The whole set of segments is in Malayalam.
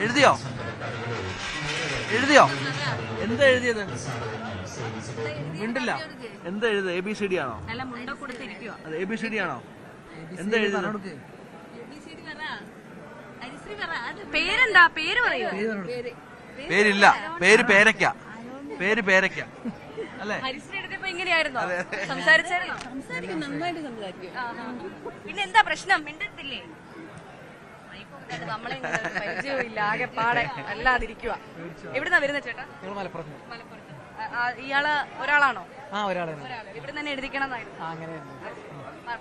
എഴുതിയോ? എഴുതിയോ? എന്താ എഴുതിയത്? മിണ്ടില്ല. എന്താ എഴുതുക? ABCD ആണോ? അത് ABCD ആണോ? എന്താ എഴുതുന്നത്? പേരെന്താ? പേര് പറയൂ. പേരില്ല. പേര് പേരയ്ക്ക. പേര് പേരയ്ക്ക അല്ലേ? ഹരിശ്രീ എടുത്തപ്പോ ഇങ്ങനെയായിരുന്നോ? സംസാരിച്ചായിരുന്നോ? നന്നായിട്ട് സംസാരിക്കും. പിന്നെ എന്താ പ്രശ്നം? മിണ്ടത്തില്ലേ? നമ്മളെ പരിചയമില്ല, ആകെ പാടെ അല്ലാതിരിക്കുക. എവിടുന്നാ വരുന്നത് ചേട്ടാ? മലപ്പുറത്ത്. ഇയാള് ഒരാളാണോ? ഒരാളെ ഇവിടെ തന്നെ എഴുതിക്കണം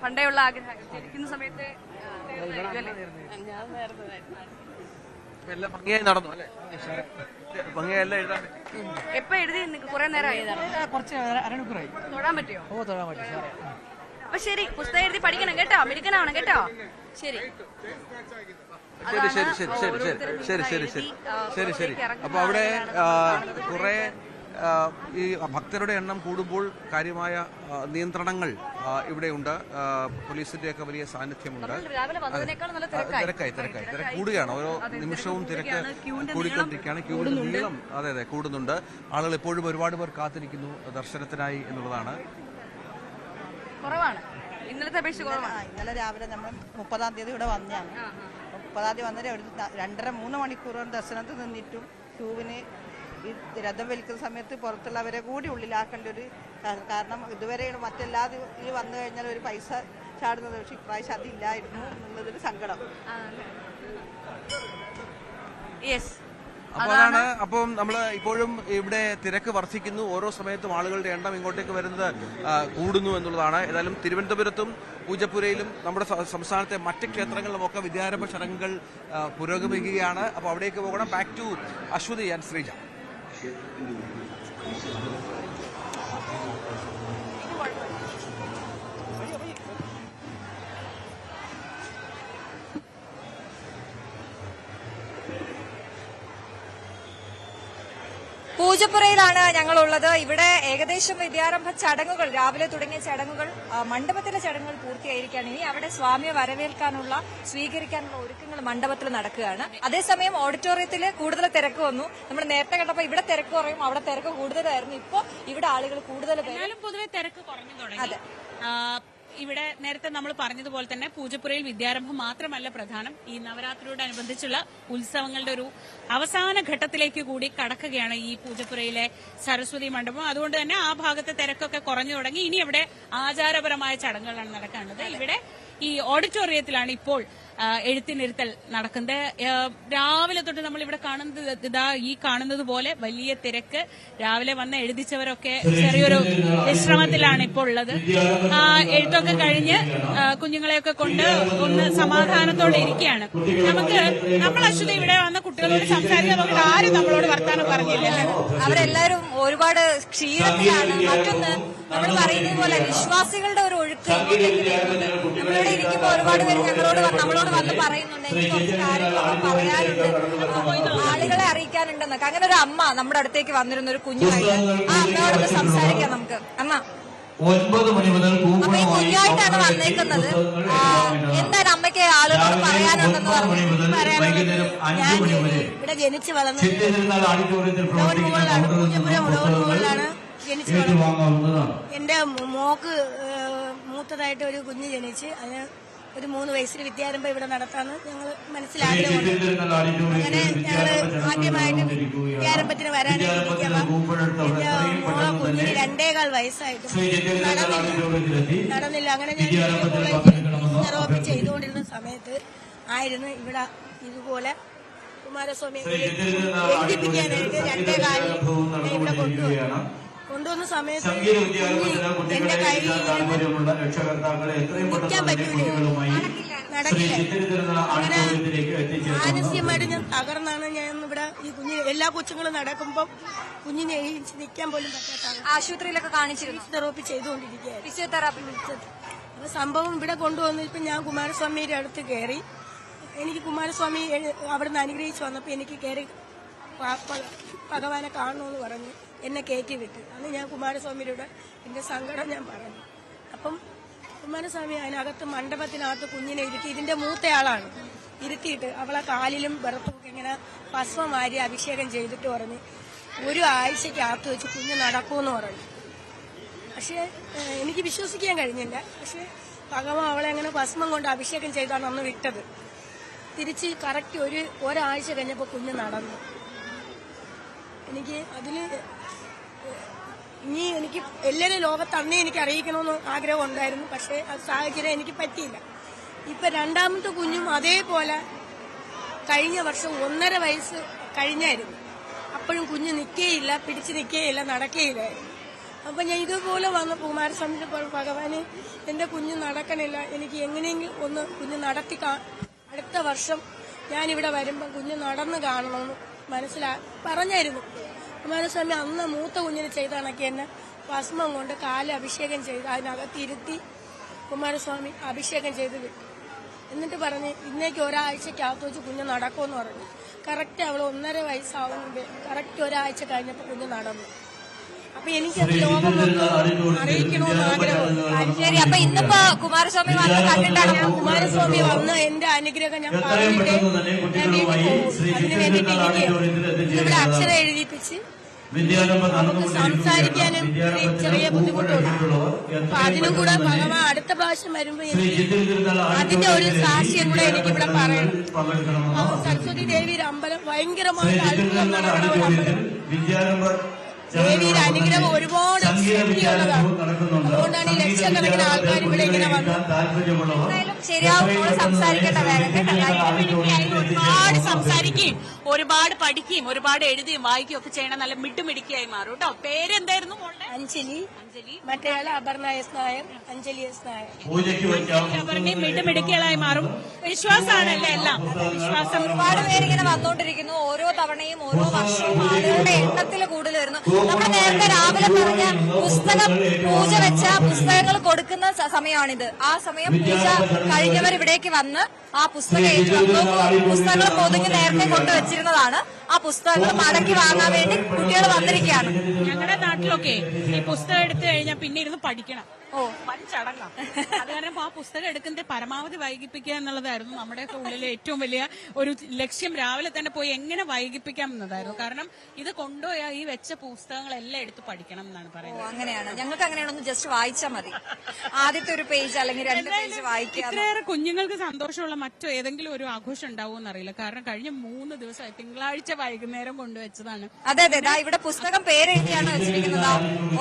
പണ്ടേ ഉള്ള ആഗ്രഹം ജനിക്കുന്ന സമയത്ത് എല്ലാം ഭംഗിയായി നടന്നു അല്ലേ? ഭംഗിയെല്ലാം എഴുതാൻ എപ്പോ എഴുതി? കുറെ നേരമായി? കുറച്ച് അരമണിക്കൂറായി. തൊടാൻ പറ്റിയോ? തൊടാൻ പറ്റും. അപ്പൊ ശരി, പുസ്തകം എഴുതി പഠിക്കണം കേട്ടോ, മിടുക്കനാവണം കേട്ടോ. ശരി ശരി ശരി ശരി ശരി ശരി ശരി ശരി ശരി ശരി. അപ്പൊ അവിടെ കുറെ ഈ ഭക്തരുടെ എണ്ണം കൂടുമ്പോൾ കാര്യമായ നിയന്ത്രണങ്ങൾ ഇവിടെയുണ്ട്. പോലീസിന്റെയൊക്കെ വലിയ സാന്നിധ്യമുണ്ട്. തിരക്ക് കൂടുകയാണ്. ഓരോ നിമിഷവും തിരക്ക് കൂടിക്കൊണ്ടിരിക്കുകയാണ്. ക്യൂവിന്റെ നീളം അതെ കൂടുന്നുണ്ട്. ആളുകൾ എപ്പോഴും ഒരുപാട് പേർ കാത്തിരിക്കുന്നു ദർശനത്തിനായി എന്നുള്ളതാണ്. കുറവാണ് ഇന്നലത്തെ അപേക്ഷിച്ച് കുറവാണ്. ഇന്നലെ രാവിലെ നമ്മൾ 30-ാം തീയതി ഇവിടെ വന്നതാണ്. 30-ാം തീയതി വന്നേരം ഒരു 2.5-3 മണിക്കൂറോളം ദർശനത്തിൽ നിന്നിട്ടും ക്യൂവിന് ഈ രഥം വലിക്കുന്ന സമയത്ത് പുറത്തുള്ളവരെ കൂടി ഉള്ളിലാക്കേണ്ട ഒരു കാരണം ഇതുവരെ മറ്റെല്ലാ ഈ വന്നു കഴിഞ്ഞാൽ ഒരു പൈസ ചാടുന്നത്, പക്ഷെ ഇപ്രാവശ്യം അതില്ലായിരുന്നു എന്നുള്ളതൊരു സങ്കടം. അപ്പോൾ അതാണ്. അപ്പം നമ്മൾ ഇപ്പോഴും ഇവിടെ തിരക്ക് വർദ്ധിക്കുന്നു. ഓരോ സമയത്തും ആളുകളുടെ എണ്ണം ഇങ്ങോട്ടേക്ക് വരുന്നത് കൂടുന്നു എന്നുള്ളതാണ്. ഏതായാലും തിരുവനന്തപുരത്തും പൂജപ്പുരയിലും നമ്മുടെ സംസ്ഥാനത്തെ മറ്റ് ക്ഷേത്രങ്ങളിലുമൊക്കെ വിദ്യാരംഭ ചടങ്ങുകൾ പുരോഗമിക്കുകയാണ്. അപ്പോൾ അവിടേക്ക് പോകണം. Back to Aswathi and Sreeja. പൂജപ്പുരയിലാണ് ഞങ്ങളുള്ളത്. ഇവിടെ ഏകദേശം വിദ്യാരംഭ ചടങ്ങുകൾ, രാവിലെ തുടങ്ങിയ ചടങ്ങുകൾ, മണ്ഡപത്തിലെ ചടങ്ങുകൾ പൂർത്തിയായിരിക്കുകയാണ്. ഇനി അവിടെ സ്വാമിയെ വരവേൽക്കാനുള്ള, സ്വീകരിക്കാനുള്ള ഒരുക്കങ്ങൾ മണ്ഡപത്തിൽ നടക്കുകയാണ്. അതേസമയം ഓഡിറ്റോറിയത്തിൽ കൂടുതൽ തിരക്ക് വന്നു. നമ്മൾ നേരത്തെ കണ്ടപ്പോൾ ഇവിടെ തിരക്ക് കുറയും, അവിടെ തിരക്ക് കൂടുതലായിരുന്നു. ഇപ്പോൾ ഇവിടെ ആളുകൾ കൂടുതൽ പൊതുവെ തിരക്ക് കുറഞ്ഞു തുടങ്ങി. അതെ, ഇവിടെ നേരത്തെ നമ്മൾ പറഞ്ഞതുപോലെ തന്നെ പൂജപ്പുരയിൽ വിദ്യാരംഭം മാത്രമല്ല പ്രധാനം, ഈ നവരാത്രിയോടനുബന്ധിച്ചുള്ള ഉത്സവങ്ങളുടെ ഒരു അവസാന ഘട്ടത്തിലേക്ക് കൂടി കടക്കുകയാണ് ഈ പൂജപ്പുരയിലെ സരസ്വതി മണ്ഡപം. അതുകൊണ്ട് തന്നെ ആ ഭാഗത്തെ തിരക്കൊക്കെ കുറഞ്ഞു തുടങ്ങി. ഇനി ഇവിടെ ആചാരപരമായ ചടങ്ങുകളാണ് നടക്കേണ്ടത്. ഇവിടെ ഈ ഓഡിറ്റോറിയത്തിലാണ് ഇപ്പോൾ എഴുത്തിനിരുത്തൽ നടക്കുന്നത്. രാവിലെ തൊട്ട് നമ്മൾ ഇവിടെ കാണുന്നത് ഈ കാണുന്നത് പോലെ വലിയ തിരക്ക്. രാവിലെ വന്ന് എഴുതിച്ചവരൊക്കെ ചെറിയൊരു വിശ്രമത്തിലാണ് ഇപ്പോൾ ഉള്ളത്. എഴുത്തൊക്കെ കഴിഞ്ഞ് കുഞ്ഞുങ്ങളെയൊക്കെ കൊണ്ട് ഒന്ന് സമാധാനത്തോടെ ഇരിക്കുകയാണ്. നമ്മൾ അശ്വതി ഇവിടെ വന്ന കുട്ടികളോട് സംസാരിക്കാൻ നോക്കിയിട്ട് ആരും നമ്മളോട് വർത്താനം പറഞ്ഞില്ലല്ലോ. അവരെല്ലാവരും ഒരുപാട് ക്ഷീണത്തിലാണ്. മറ്റൊന്ന് നമ്മൾ പറയുന്നത് പോലെ വിശ്വാസികളുടെ ഒരു ഒഴുക്ക് നമ്മളിവിടെ ഇരിക്കുമ്പോൾ ഒരുപാട് പേര് നമ്മളോട് വന്ന് പറയുന്നുണ്ട്, എനിക്ക് കുറച്ച് കാര്യങ്ങളൊക്കെ പറയാനുണ്ട്, ആളുകളെ അറിയിക്കാനുണ്ടെന്നൊക്കെ. അങ്ങനെ ഒരു അമ്മ നമ്മുടെ അടുത്തേക്ക് വന്നിരുന്ന ഒരു കുഞ്ഞുമായിട്ട്, ആ അമ്മയോടൊന്ന് സംസാരിക്കാം നമുക്ക്. അമ്മ, 9 മണി മുതൽ അപ്പൊ ഈ കുഞ്ഞായിട്ടാണ് വന്നേക്കുന്നത്. എന്താണ് അമ്മയ്ക്ക് ആളുകളോട് പറയാനുണ്ടെന്ന് പറഞ്ഞു? ഇവിടെ ജനിച്ചു വളർന്നു എന്റെ മോക്ക് മൂത്തതായിട്ട് ഒരു കുഞ്ഞ് ജനിച്ച് അതിന് ഒരു 3 വയസ്സിൽ വിദ്യാരംഭം ഇവിടെ നടത്താന്ന് ഞങ്ങൾ മനസ്സിലാഗ്രഹമുണ്ട്. അങ്ങനെ ഞങ്ങള് ആദ്യമായിട്ട് വിദ്യാരംഭത്തിന് വരാനിരിക്കാം. എന്റെ മോളെ കുഞ്ഞിന് 2.25 വയസ്സായിട്ട് നടന്നില്ല. അങ്ങനെ ഞാൻ തെറാപ്പി ചെയ്തുകൊണ്ടിരുന്ന സമയത്ത് ആയിരുന്നു ഇവിടെ ഇതുപോലെ കുമാരസ്വാമി എഴുതിപ്പിക്കാനായിട്ട് 2.25 ഇവിടെ കൊണ്ടുവന്ന സമയത്ത് എന്റെ കയ്യിൽ നിൽക്കാൻ പറ്റൂല, നടക്കില്ല. അങ്ങനെ മാനസികമായിട്ട് ഞാൻ തകർന്നാണ് ഞാൻ ഇവിടെ ഈ എല്ലാ കൊച്ചുങ്ങളും നടക്കുമ്പോൾ കുഞ്ഞിനെ എഴുതിച്ച് നിൽക്കാൻ പോലും പറ്റാത്ത ആശുപത്രിയിലൊക്കെ കാണിച്ചിരുന്നു. തെറാപ്പി ചെയ്തുകൊണ്ടിരിക്കുകയായിരുന്നു. ഫിസിയോതെറാപ്പി അപ്പൊ സംഭവം ഇവിടെ കൊണ്ടുവന്നിപ്പോൾ ഞാൻ കുമാരസ്വാമിയുടെ അടുത്ത് കയറി. എനിക്ക് കുമാരസ്വാമി അവിടുന്ന് അനുഗ്രഹിച്ച് വന്നപ്പോൾ എനിക്ക് കയറി ഭഗവാനെ കാണണമെന്ന് പറഞ്ഞു എന്നെ കയറ്റി വിട്ടു. അന്ന് ഞാൻ കുമാരസ്വാമിയുടെ എന്റെ സങ്കടം ഞാൻ പറഞ്ഞു. അപ്പം കുമാരസ്വാമി അതിനകത്ത് മണ്ഡപത്തിനകത്ത് കുഞ്ഞിനെ ഇരുത്തി, ഇതിന്റെ മൂത്തയാളാണ്, ഇരുത്തിയിട്ട് അവളെ കാലിലും വെറുത്തുമൊക്കെ ഇങ്ങനെ ഭസ്മം വാരി അഭിഷേകം ചെയ്തിട്ട് പറഞ്ഞ് 1 ആഴ്ചക്കകത്ത് വെച്ച് കുഞ്ഞ് നടക്കുമെന്ന് പറഞ്ഞു. പക്ഷെ എനിക്ക് വിശ്വസിക്കാൻ കഴിഞ്ഞില്ല. പക്ഷെ ഭഗവാൻ അവളെ അങ്ങനെ ഭസ്മം കൊണ്ട് അഭിഷേകം ചെയ്താണ് അന്ന് വിട്ടത്. തിരിച്ച് കറക്റ്റ് ഒരാഴ്ച കഴിഞ്ഞപ്പോൾ കുഞ്ഞ് നടന്നു. എനിക്ക് അതില് ഇനി എനിക്ക് എല്ലാവരും ലോകത്ത് അന്നേ എനിക്ക് അറിയിക്കണമെന്ന് ആഗ്രഹം ഉണ്ടായിരുന്നു. പക്ഷെ അത് സാഹചര്യം എനിക്ക് പറ്റിയില്ല. ഇപ്പൊ രണ്ടാമത്തെ കുഞ്ഞും അതേപോലെ കഴിഞ്ഞ വർഷം 1.5 വയസ്സ് കഴിഞ്ഞായിരുന്നു. അപ്പോഴും കുഞ്ഞ് നിൽക്കേയില്ല, പിടിച്ച് നിൽക്കേയില്ല, നടക്കേയില്ലായിരുന്നു. അപ്പൊ ഞാൻ ഇതുപോലെ വന്ന കുമാരസ്വാമിയുടെ ഭഗവാന് എന്റെ കുഞ്ഞ് നടക്കണില്ല, എനിക്ക് എങ്ങനെയെങ്കിലും ഒന്ന് കുഞ്ഞ് നടത്തി അടുത്ത വർഷം ഞാനിവിടെ വരുമ്പോൾ കുഞ്ഞ് നടന്ന് കാണണമെന്ന് പറഞ്ഞായിരുന്നു. കുമാരസ്വാമി അന്ന് മൂത്ത കുഞ്ഞിന് ചെയ്ത കണക്കി എന്നെ ഭസ്മം കൊണ്ട് കാല് അഭിഷേകം ചെയ്ത് അതിനകത്തിരുത്തി കുമാരസ്വാമി അഭിഷേകം ചെയ്ത് വിട്ടു. എന്നിട്ട് പറഞ്ഞ് ഇന്നേക്ക് ഒരാഴ്ചക്കകത്ത് വെച്ച് കുഞ്ഞ് നടക്കുമെന്ന് പറഞ്ഞു. കറക്റ്റ് അവൾ 1.5 വയസ്സാവുന്നുണ്ട്. കറക്റ്റ് ഒരാഴ്ച കഴിഞ്ഞപ്പോൾ കുഞ്ഞ് നടന്നു. അപ്പൊ എനിക്കത് ലോകം അറിയിക്കണമെന്ന് ആഗ്രഹം. ശരി, അപ്പൊ ഇന്നിപ്പോ കുമാരസ്വാമി വന്ന് കണ്ടിട്ടാണ് കുമാരസ്വാമി വന്ന് എന്റെ അനുഗ്രഹം ഞാൻ പറഞ്ഞിട്ട് ഞാൻ വീട്ടിൽ പോകും. അതിന് വേണ്ടിയിട്ട് എനിക്ക് ഇവിടെ അക്ഷരം എഴുതിപ്പിച്ച് നമുക്ക് സംസാരിക്കാനും ചെറിയ ബുദ്ധിമുട്ടുണ്ട്. അപ്പൊ അതിനും കൂടെ ഭഗവാൻ അടുത്ത പ്രാവശ്യം വരുമ്പോ എനിക്ക് അതിന്റെ ഒരു സാക്ഷ്യം കൂടെ എനിക്കിവിടെ പറയണം. സരസ്വതി ദേവിയുടെ അമ്പലം ഭയങ്കരമായിട്ട് അത്ഭുതം നടക്കുന്ന ഒരു അമ്പലം. ദേവിയുടെ അനുഗ്രഹം ഒരുപാട് ശക്തിയുള്ളതാണ്. അതുകൊണ്ടാണ് ഈ ലക്ഷക്കണക്കിന് ആൾക്കാർ ഇവിടെ ഇങ്ങനെ വന്നത്. ശരിയാവും, സംസാരിക്കട്ടെ വേഗം കേട്ടോ. ഒരുപാട് സംസാരിക്കുകയും ഒരുപാട് പഠിക്കുകയും ഒരുപാട് എഴുതുകയും വായിക്കുകയും ഒക്കെ ചെയ്യണം. നല്ല മിടുമിടുക്കിയായി മാറും കേട്ടോ. പേരെന്തായിരുന്നു? അഞ്ജലി. മറ്റേയാള് അപർണ എസ് നായർ, അഞ്ജലി എസ് നായർ. അപർണയും മിടുമിടുക്കികളായി മാറും. വിശ്വാസമാണല്ലേ എല്ലാം. വിശ്വാസം. ഒരുപാട് പേരിങ്ങനെ വന്നുകൊണ്ടിരിക്കുന്നു. ഓരോ തവണയും ഓരോ വർഷവും ആളുകളുടെ എണ്ണത്തിൽ കൂടുതൽ വരുന്നു. നമ്മൾ നേരത്തെ രാവിലെ പറഞ്ഞ പുസ്തകം പൂജ വെച്ച പുസ്തകങ്ങൾ കൊടുക്കുന്ന സമയമാണിത്. ആ സമയം പൂജ കഴിഞ്ഞവർ ഇവിടേക്ക് വന്ന് ആ പുസ്തകം ഏറ്റുവന്നു. പുസ്തകങ്ങൾ പൊതുങ്ങി നേരത്തെ കൊണ്ടുവച്ചിരുന്നതാണ്. ആ പുസ്തകങ്ങൾ മടക്കി വാങ്ങാൻ വേണ്ടി കുട്ടികൾ വന്നിരിക്കുകയാണ്. ഞങ്ങളുടെ നാട്ടിലൊക്കെ ഈ പുസ്തകം എടുത്തു കഴിഞ്ഞാൽ പിന്നെ ഇരുന്ന് പഠിക്കണം. വൻ ചടങ്ങാണ്. അത് കാരണം ആ പുസ്തകം എടുക്കുന്നത് പരമാവധി വൈകിപ്പിക്കുക എന്നുള്ളതായിരുന്നു നമ്മുടെയൊക്കെ ഉള്ളിലെ ഏറ്റവും വലിയ ഒരു ലക്ഷ്യം. രാവിലെ തന്നെ പോയി എങ്ങനെ വൈകിപ്പിക്കാം എന്നതായിരുന്നു. കാരണം ഇത് കൊണ്ടുപോയാൽ ഈ വെച്ച പുസ്തകങ്ങളെല്ലാം എടുത്ത് പഠിക്കണം എന്നാണ് പറയുന്നത്. അങ്ങനെയാണ്. ഞങ്ങൾക്ക് അങ്ങനെയാണൊന്ന് ജസ്റ്റ് വായിച്ചാൽ മതി. ആദ്യത്തെ ഒരു പേജ് അല്ലെങ്കിൽ 2 പേജ് വായിക്കുക. ഇത്രയേറെ കുഞ്ഞുങ്ങൾക്ക് സന്തോഷമുള്ള മറ്റോ ഏതെങ്കിലും ഒരു ആഘോഷം ഉണ്ടാവുമെന്ന് അറിയില്ല. കാരണം കഴിഞ്ഞ 3 ദിവസമായി തിങ്കളാഴ്ച വൈകുന്നേരം കൊണ്ടുവച്ചതാണ്. അതെ അതെ, ഇവിടെ പുസ്തകം പേരെഴുതിയാണ് വെച്ചിരിക്കുന്നത്.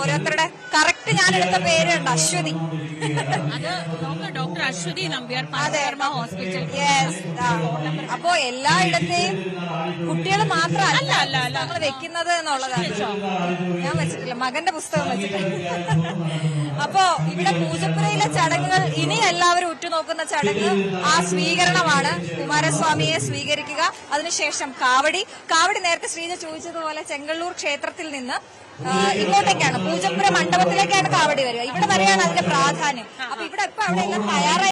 ഓരോരുത്തരുടെ കറക്റ്റ് ഞാനെടുത്ത പേരുണ്ട്, അശ്വതി. അത് ഡോക്ടർ അശ്വതി നമ്പ്യാർ, പഞ്ചകർമ്മ ഹോസ്പിറ്റൽ. അപ്പോ എല്ലായിടത്തെയും കുട്ടികൾ മാത്രമല്ല നമ്മൾ വെക്കുന്നത് എന്നുള്ളതാണ്. ഞാൻ വെച്ചിട്ടില്ല, മകന്റെ പുസ്തകം വെച്ചിട്ടില്ല. അപ്പോ ഇവിടെ പൂജപ്പുരയിലെ ചടങ്ങുകൾ ഇനി എല്ലാവരും ഉറ്റുനോക്കുന്ന ചടങ്ങ് ആ സ്വീകരണമാണ്. കുമാരസ്വാമിയെ സ്വീകരിക്കുക, അതിനുശേഷം കാവടി. നേരത്തെ ശ്രീജ ചോദിച്ചതുപോലെ ചെങ്കള്ളൂർ ക്ഷേത്രത്തിൽ നിന്ന് ഇങ്ങോട്ടേക്കാണ്, പൂജപ്പുര മണ്ഡപത്തിലേക്കാണ് കാവടി വരിക. ഇവിടെ വരെയാണ് അതിന്റെ പ്രാധാന്യം. അപ്പൊ ഇവിടെ ഇപ്പൊ അവിടെ എല്ലാം തയ്യാറായി